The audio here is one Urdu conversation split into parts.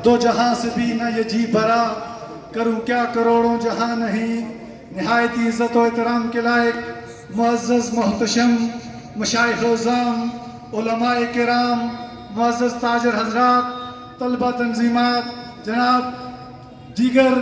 دو جہاں سے بھی نہ یہ جی بھرا، کروں کیا کروڑوں جہاں نہیں، نہایت عزت و احترام کے لائق معزز محتشم مشائخ اعظام، علماء کرام، معزز تاجر حضرات، طلبہ تنظیمات، جناب دیگر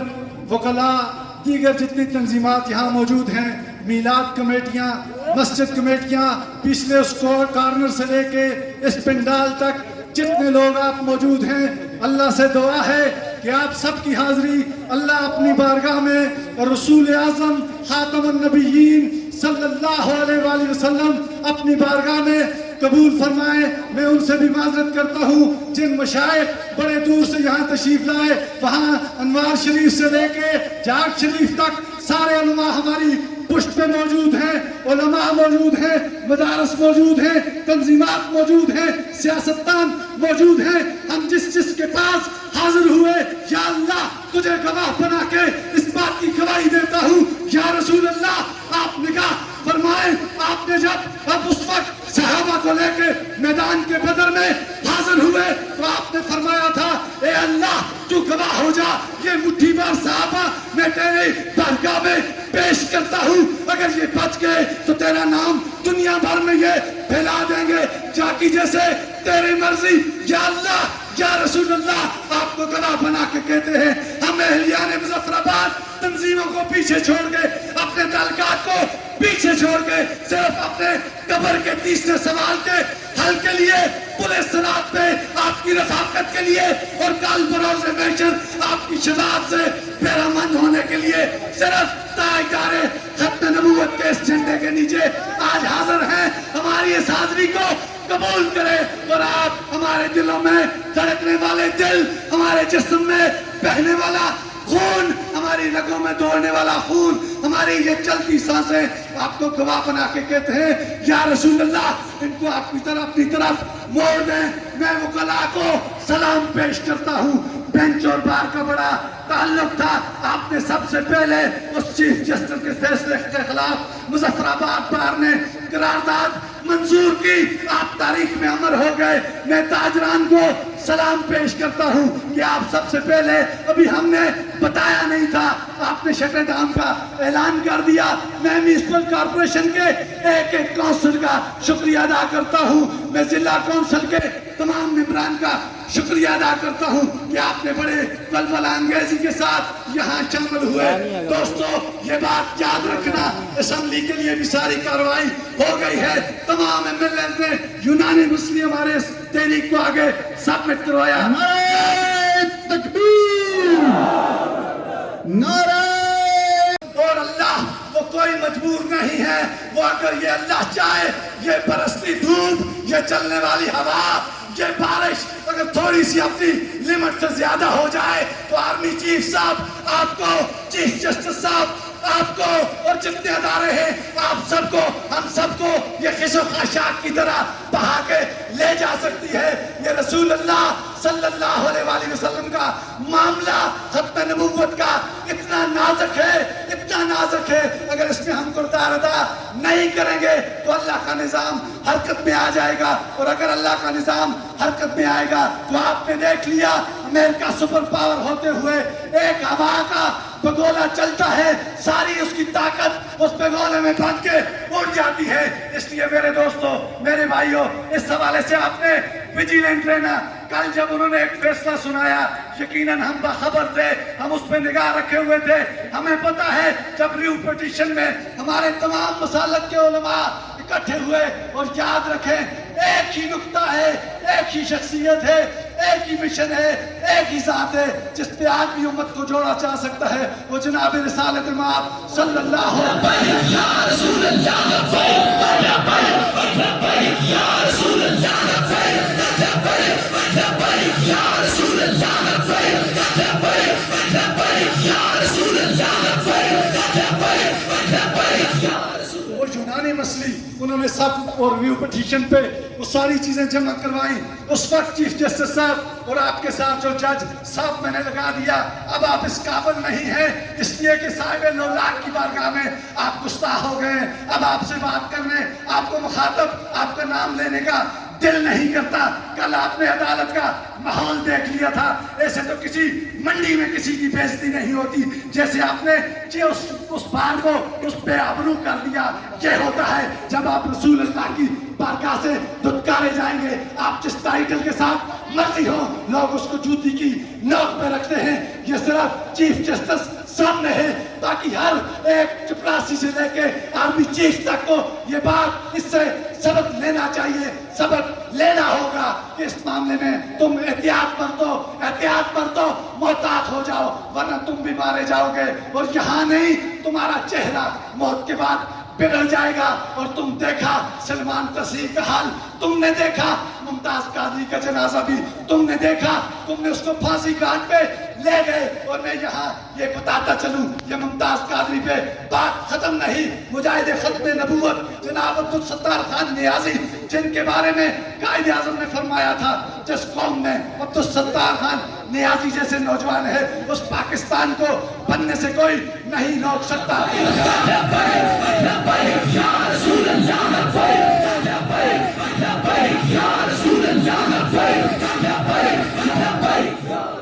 وکلاء، دیگر جتنی تنظیمات یہاں موجود ہیں، میلاد کمیٹیاں، مسجد کمیٹیاں، پچھلے اس کارنر سے لے کے اس پنڈال تک جتنے لوگ آپ موجود ہیں، اللہ سے دعا ہے کہ آپ سب کی حاضری اللہ اپنی بارگاہ میں رسول اعظم خاتم النبیین صلی اللہ علیہ وآلہ وسلم اپنی بارگاہ میں قبول فرمائے۔ میں ان سے بھی معذرت کرتا ہوں جن مشائخ بڑے دور سے یہاں تشریف لائے، وہاں انوار شریف سے لے کے جاٹ شریف تک سارے علماء ہماری پشت پہ موجود ہیں، علماء موجود ہیں، مدارس موجود ہیں، تنظیمات موجود ہیں، سیاستدان موجود ہیں۔ ہم جس کے پاس حاضر ہوئے، یا اللہ تجھے گواہ بنا کے اس بات کی گواہی دیتا ہوں، یا رسول اللہ آپ نگاہ فرمائیں، آپ نے جب اب اس وقت صحابہ کو لے کے میدان کے بدر میں حاضر ہوئے تو آپ نے فرمایا تھا اے اللہ تو گواہ ہو جا، یہ مٹھی بھر صحابہ میں تیری بارگاہ میں پیش کرتا ہوں، اگر یہ بچ گئے تو تیرا نام دنیا بھر میں یہ پھیلا دیں گے، جاکی جیسے تیری مرضی، یا اللہ یا رسول اللہ آپ کو گواہ بنا کے کہتے ہیں۔ ہم اہلیان مظفر آباد تنظیموں کو پیچھے چھوڑ کے، اپنے تعلقات کو پیچھے چھوڑ کے، صرف اپنے قبر کے تیسرے سوال کے حل کے لیے، پولیس صراط پہ آپ کی رفاقت کے لیے اور کال بروز محشر آپ کی شفاعت سے بہرمند ہونے کے لیے صرف تاجدار ختم نبوت کے اس جھنڈے کے نیچے آج حاضر ہیں۔ ہماری اس حاضری کو قبول کرے اور آپ ہمارے دلوں میں دھڑکنے والے دل، ہمارے جسم میں بہنے والا خون، ہماری رگوں میں دوڑنے والا خون، ہماری یہ چلتی سانسیں آپ کو گواہ بنا کے کہتے ہیں یا رسول اللہ ان کو آپ کی طرف اپنی طرف موڑ دیں۔ میں وکلاء کو سلام پیش کرتا ہوں۔ بینچ اور بار کا بڑا تعلق تھا، آپ نے سب سے پہلے اس چیف جسٹس کے فیصلے کے خلاف مظفر آباد بار نے قرارداد منظور کی، آپ تاریخ میں امر ہو گئے۔ میں تاجران کو سلام پیش کرتا ہوں کہ آپ سب سے پہلے، ابھی ہم نے بتایا نہیں تھا، آپ نے شٹ ڈاؤن کا اعلان کر دیا۔ میں میونسپل کارپوریشن کے ایک ایک کونسل کا شکریہ ادا کرتا ہوں، میں ضلع کونسل کے تمام ممبران کا شکریہ ادا کرتا ہوں کہ آپ نے بڑے ولولہ انگیزی کے ساتھ یہاں شامل ہوئے۔ دوستو یہ بات یاد رکھنا، اسمبلی کے لیے بھی ساری کارروائی ہو گئی ہے، تمام ایم ایل اے نے یونانیمسلی ہمارے اس تحریک کو آگے سبمٹ کروایا۔ نعرہ تکبیر، نعرہ، اور اللہ وہ کوئی مجبور نہیں ہے، وہ اگر یہ اللہ چاہے یہ برستی دھوپ، یہ چلنے والی ہوا، یہ بارش اگر تھوڑی سی اپنی لیمٹ سے زیادہ ہو جائے تو آرمی چیف صاحب آپ کو، چیف جسٹس صاحب آپ کو اور جتنے ادارے ہیں آپ سب کو، ہم سب کو یہ خس و خاشاک کی طرح بہا کے لے جا سکتی ہے۔ یہ رسول اللہ صلی اللہ علیہ وآلہ وسلم کا معاملہ ختم نبوت کا اتنا نازک ہے، اتنا نازک ہے، اگر اس میں ہم کردار ادا نہیں کریں گے تو اللہ کا نظام حرکت میں آ جائے گا، اور اگر اللہ کا نظام حرکت میں آئے گا تو آپ نے دیکھ لیا امریکہ سپر پاور ہوتے ہوئے ایک ہوا کا بگولا چلتا ہے، ساری اس کی طاقت اس بگولے میں بند کے اڑ جاتی ہے۔ اس لیے میرے دوستو، میرے بھائیوں، اس حوالے سے آپ نے ویجیلنٹ رہنا۔ کل جب انہوں نے ایک فیصلہ سنایا، یقیناً ہم باخبر تھے، ہم اس پہ نگاہ رکھے ہوئے تھے، ہمیں پتا ہے جب ریو پیٹیشن میں ہمارے تمام مسالک کے علماء اکٹھے ہوئے، اور یاد رکھیں ایک ہی نقطہ ہے، ایک ہی شخصیت ہے، ایک ہی مشن ہے، ایک ہی ذات ہے جس پہ آج بھی امت کو جوڑا جا سکتا ہے، وہ جناب رسالت مآب صلی اللہ علیہ وسلم۔ یا رسول اللہ لبیک لبیک، یا رسول اللہ لبیک لبیک لبیک، یا رسول اللہ لبیک لبیک لبیک، یا رسول اللہ لبیک لبیک لبیک، یا رسول۔ وہ یونانی مسئلہ انہوں نے سب اور ریو پٹیشن پہ وہ ساری چیزیں جمع کروائیں۔ اس وقت چیف جسٹس صاحب اور آپ کے ساتھ جو جج صاحب میں نے لگا دیا، اب آپ اس قابل نہیں ہیں، اس لیے کہ صاحب 9 لاکھ کی بارگاہ میں آپ گستاخ ہو گئے ہیں، اب آپ سے بات کرنے، آپ کو مخاطب، آپ کا نام لینے کا دل نہیں کرتا. کل آپ نے عدالت کا ماحول دیکھ لیا تھا. ایسے تو کسی منڈی میں کسی کی بےعزتی نہیں ہوتی جیسے آپ نے اس بار کو اس پہ آبرو کر دیا. یہ ہوتا ہے جب آپ رسول اللہ کی بارگاہ سے دھتکارے جائیں گے. آپ جس ٹائٹل کے ساتھ مرضی ہو لوگ اس کو جوتی کی نوک پہ رکھتے ہیں. یہ صرف چیف جسٹس سامنے ہے تاکہ ہر ایک چپراسی سے لے کے آرمی چیف تک کو یہ بات اس سے سبق لینا چاہیے. سبق لینا ہوگا کہ اس معاملے میں تم احتیاط برتو, محتاط ہو جاؤ ورنہ تم بھی مارے جاؤ گے. اور یہاں نہیں, تمہارا چہرہ موت کے بعد بگڑ جائے گا. اور تم دیکھا سلمان تسیح کا حال, تم نے دیکھا ممتاز قادری کا جنازہ بھی تم نے دیکھا. تم نے اس کو پھانسی گھاٹ پہ لے گئے. اور میں یہاں یہ بتاتا چلوں, یہ ممتاز قادری پہ بات ختم نہیں. مجاہد ختم نبوت جناب عبدالستار خان نیازی, جن کے بارے میں قائد اعظم نے فرمایا تھا جس قوم میں عبدالستار خان نیازی جیسے نوجوان ہے اس پاکستان کو بننے سے کوئی نہیں روک سکتا.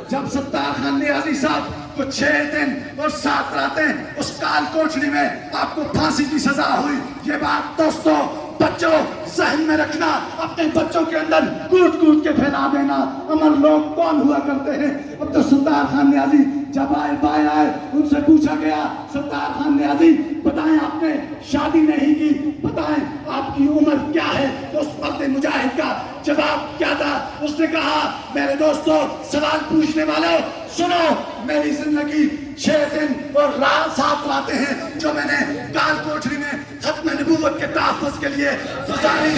جب ستار خان نیازی صاحب کو 6 دن اور 7 راتیں اس کال کوٹڑی میں آپ کو پھانسی کی سزا ہوئی, یہ بات دوستو بچوں ذہن میں رکھنا, اپنے بچوں کے اندر کوٹ کوٹ کے پھیلا دینا. امر لوگ کون ہوا کرتے ہیں؟ عبدالستار خان نیازی جب آئے ان سے پوچھا گیا ستار خان نیازی بتائیں آپ نے شادی نہیں کی, بتائیں آپ کی عمر کیا ہے؟ تو اس مرد مجاہد کا جواب کیا تھا؟ اس نے کہا میرے دوستو سوال پوچھنے والوں سنو, میری زندگی 6 دن اور 7 راتیں ہیں جو میں نے کال کوٹری میں ختم نبوت کے تحفظ کے لیے گزاری.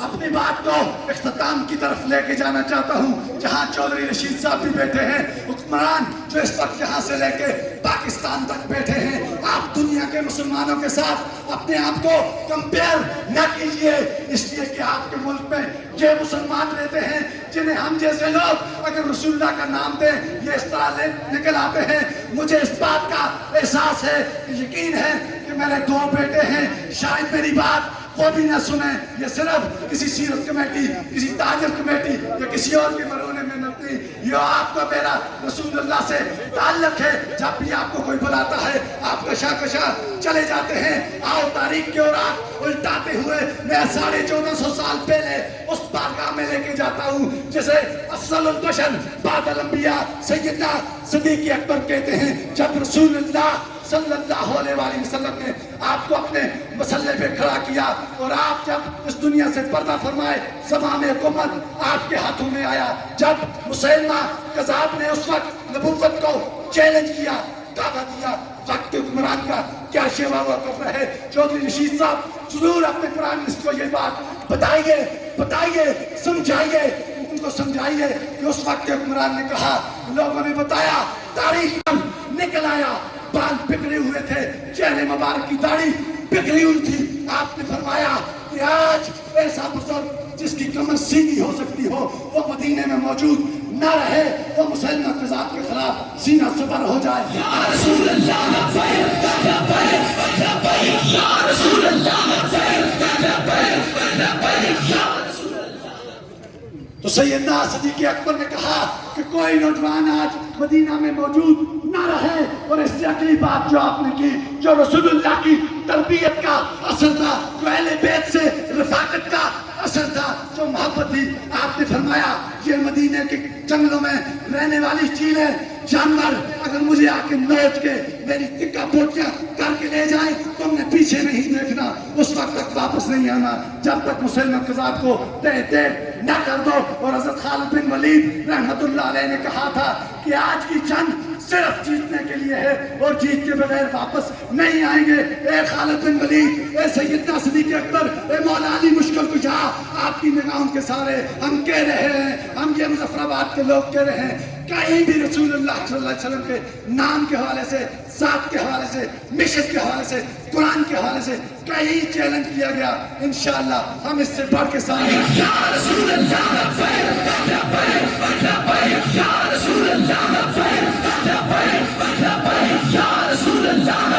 اپنی بات کو اختتام کی طرف لے کے جانا چاہتا ہوں جہاں چودھری رشید صاحب بھی بیٹھے ہیں, حکمران جو اس وقت یہاں سے لے کے پاکستان تک بیٹھے ہیں. آپ دنیا کے مسلمانوں کے ساتھ اپنے آپ کو کمپیئر نہ کیجئے, اس لیے کہ آپ کے ملک میں یہ مسلمان رہتے ہیں جنہیں ہم جیسے لوگ اگر رسول اللہ کا نام دیں یہ اس طرح نکل آتے ہیں. مجھے اس بات کا احساس ہے, یقین ہے کہ میرے 2 بیٹے ہیں, شاید میری بات وہ بھی نہ سنیں. یہ صرف کسی سیرت کمیٹی, کسی تاجر کمیٹی یا کسی اور کے مرونے میں نہیں, یہ آپ کا میرا رسول اللہ سے تعلق ہے. جب بھی آپ کو کوئی بلاتا ہے آپ کشا چلے جاتے ہیں. آؤ تاریخ کے اوراق الٹاتے ہوئے میں 1450 سال پہلے اس بارگاہ میں لے کے جاتا ہوں جسے افضل البشر بعد الانبیاء سیدنا صدیق اکبر کہتے ہیں. جب رسول اللہ صلی اللہ علیہ وآلہ وسلم نے آپ کو اپنے مسلح پہ کھڑا کیا اور آپ جب اس دنیا سے پردہ فرمائے, زمام حکومت آپ کے ہاتھوں میں آیا. جب مسلمہ کذاب نے اس وقت نبوت کو چیلنج کیا, دعویٰ دیا, وقت حکمران کا کیا شیوا ہوا کر رہے. چودھری رشید صاحب ضرور اپنے پرائم منسٹر کو یہ بات بتائیے, سمجھائیے, ان کو سمجھائیے کہ اس وقت حکمران نے کہا, لوگوں نے بتایا, تاریخ نکل آیا, بال بکھرے ہوئے تھے, چہرے مبارک کی داڑھی بکھری ہوئی تھی. آپ نے فرمایا کہ آج ایسا بزرگ جس کی کمر سیدھی ہو سکتی ہو وہ مدینے میں موجود نہ رہے, وہ مسلمہ قذاب کے خلاف سینہ سپر ہو جائے. یا رسول اللہ تو سیدنا صدیق اکبر نے کہا کہ کوئی نوجوان آج مدینہ میں موجود نہ رہے. اور اس سے اگلی بات جو آپ نے کی, جو رسول اللہ کی تربیت کا اثر تھا, جو اہل بیت سے رفاقت کا اثر تھا, جو محبت تھی, آپ نے فرمایا یہ مدینے کے جنگلوں میں رہنے والی چیلیں, جانور اگر مجھے آ کے نوچ کے میری ٹکا پوٹیاں کر کے لے جائیں تو ہم نے پیچھے نہیں دیکھنا, اس وقت تک واپس نہیں آنا جب تک مسلمہ قذاب کو دے نہ کر دو. اور حضرت خالد بن ولید رحمت اللہ علیہ نے کہا تھا کہ آج کی جنگ صرف جیتنے کے لیے ہے اور جیت کے بغیر واپس نہیں آئیں گے. اے خالد بن ولید, اے سیدنا صدیق اکبر, اے مولا علی مشکل کشا, آپ کی نگاہوں کے سارے ہم کہہ رہے ہیں, ہم یہ مظفر آباد کے لوگ کہہ رہے ہیں, کہیں بھی رسول اللہ صلی اللہ علیہ وسلم کے نام کے حوالے سے, ذات کے حوالے سے, مشن کے حوالے سے, قرآن کے حوالے سے کہیں چیلنج کیا گیا, انشاءاللہ ہم اس سے بڑھ کے سامنے یا رسول اللہ یا رسول اللہ یا رسول اللہ